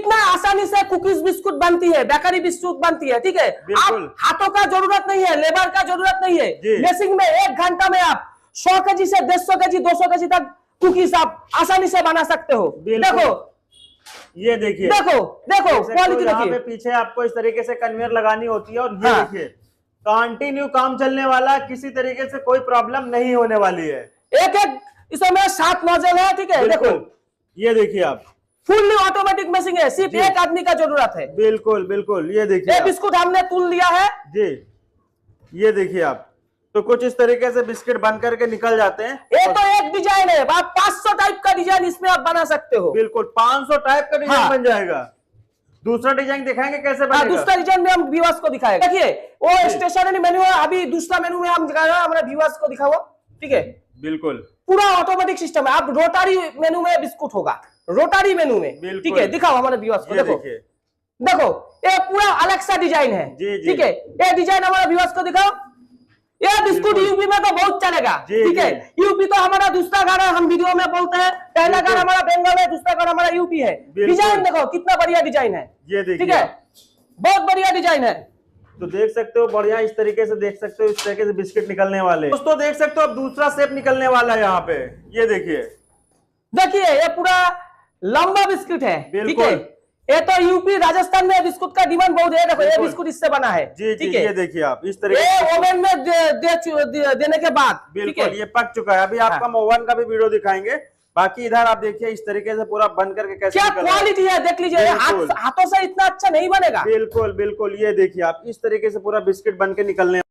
कितना आसानी से कुकीज बिस्कुट बनती है, बेकरी बिस्कुट बनती है, ठीक है। आप हाथों का जरूरत नहीं है, लेबर का जरूरत नहीं है। मेसिंग में 1 घंटा में आप 100 केजी से 150 केजी 200 केजी तक कुकीज आप आसानी से बना सकते हो। देखो ये देखिए, देखो क्वालिटी देखिए। पे पीछे आपको इस तरीके से कन्वेयर लगानी होती है, और ये देखिए कंटिन्यू काम चलने वाला, किसी तरीके से कोई प्रॉब्लम नहीं होने वाली है। एक इसमें 7 नोजल है, ठीक है। देखो ये देखिए आप, फुल्ली ऑटोमेटिक मशीन है, सिर्फ 1 आदमी का जरूरत है। बिल्कुल बिल्कुल, ये देखिए बिस्कुट हमने तूल लिया है जी। ये देखिए आप, तो कुछ इस तरीके से बिस्किट बन करके निकल जाते हैं। ये तो एक डिजाइन है, आप 500 टाइप का डिजाइन इसमें आप बना सकते हो। बिल्कुल 500 टाइप का डिजाइन बन जाएगा। दूसरा डिजाइन दिखाएंगे कैसे बनेगा? दूसरा डिजाइन में हम व्यूअर्स को दिखाएंगे। देखिए वो स्टेशनरी मेन्यू है, अभी दूसरा मेन्यू में हम दिखा रहे हैं, हमारे व्यूअर्स को दिखाओ, ठीक है। बिल्कुल पूरा ऑटोमेटिक सिस्टम है। आप रोटरी मेनू में बिस्कुट होगा, रोटरी मेनू में, ठीक है। दिखाओ हमारे व्यूअर्स को, देखो देखो ये पूरा अलग सा डिजाइन है, ठीक है। ये डिजाइन हमारे व्यूअर्स को दिखाओ। ये बिस्कुट यूपी में तो बहुत चलेगा, ठीक है। यूपी तो हमारा दूसरा घर है, हम वीडियो में बोलते हैं पहला घर हमारा बंगाल है, दूसरा घर हमारा यूपी है। डिजाइन देखो कितना बढ़िया डिजाइन है, ये देखिए, ठीक है, बहुत बढ़िया डिजाइन है। तो देख सकते हो बढ़िया, इस तरीके से देख सकते हो, इस तरीके से बिस्किट निकलने वाले। दोस्तों देख सकते हो अब दूसरा शेप निकलने वाला है यहाँ पे, ये देखिए ये पूरा लंबा बिस्किट है, ठीक है। ये तो यूपी राजस्थान में बिस्कुट का डिमांड बहुत है। देखो ये बिस्कुट इससे बना है, ठीक है। ये देखिए आप, इस तरीके से ओवन में देने के बाद बिल्कुल ये पक चुका है। अभी आपका ओवन का भी वीडियो दिखाएंगे। बाकी इधर आप देखिए इस तरीके से पूरा बन करके कैसे क्या क्वालिटी है, देख लीजिए। हाथों से इतना अच्छा नहीं बनेगा। बिल्कुल बिल्कुल, ये देखिए आप, इस तरीके से पूरा बिस्किट बन के निकलने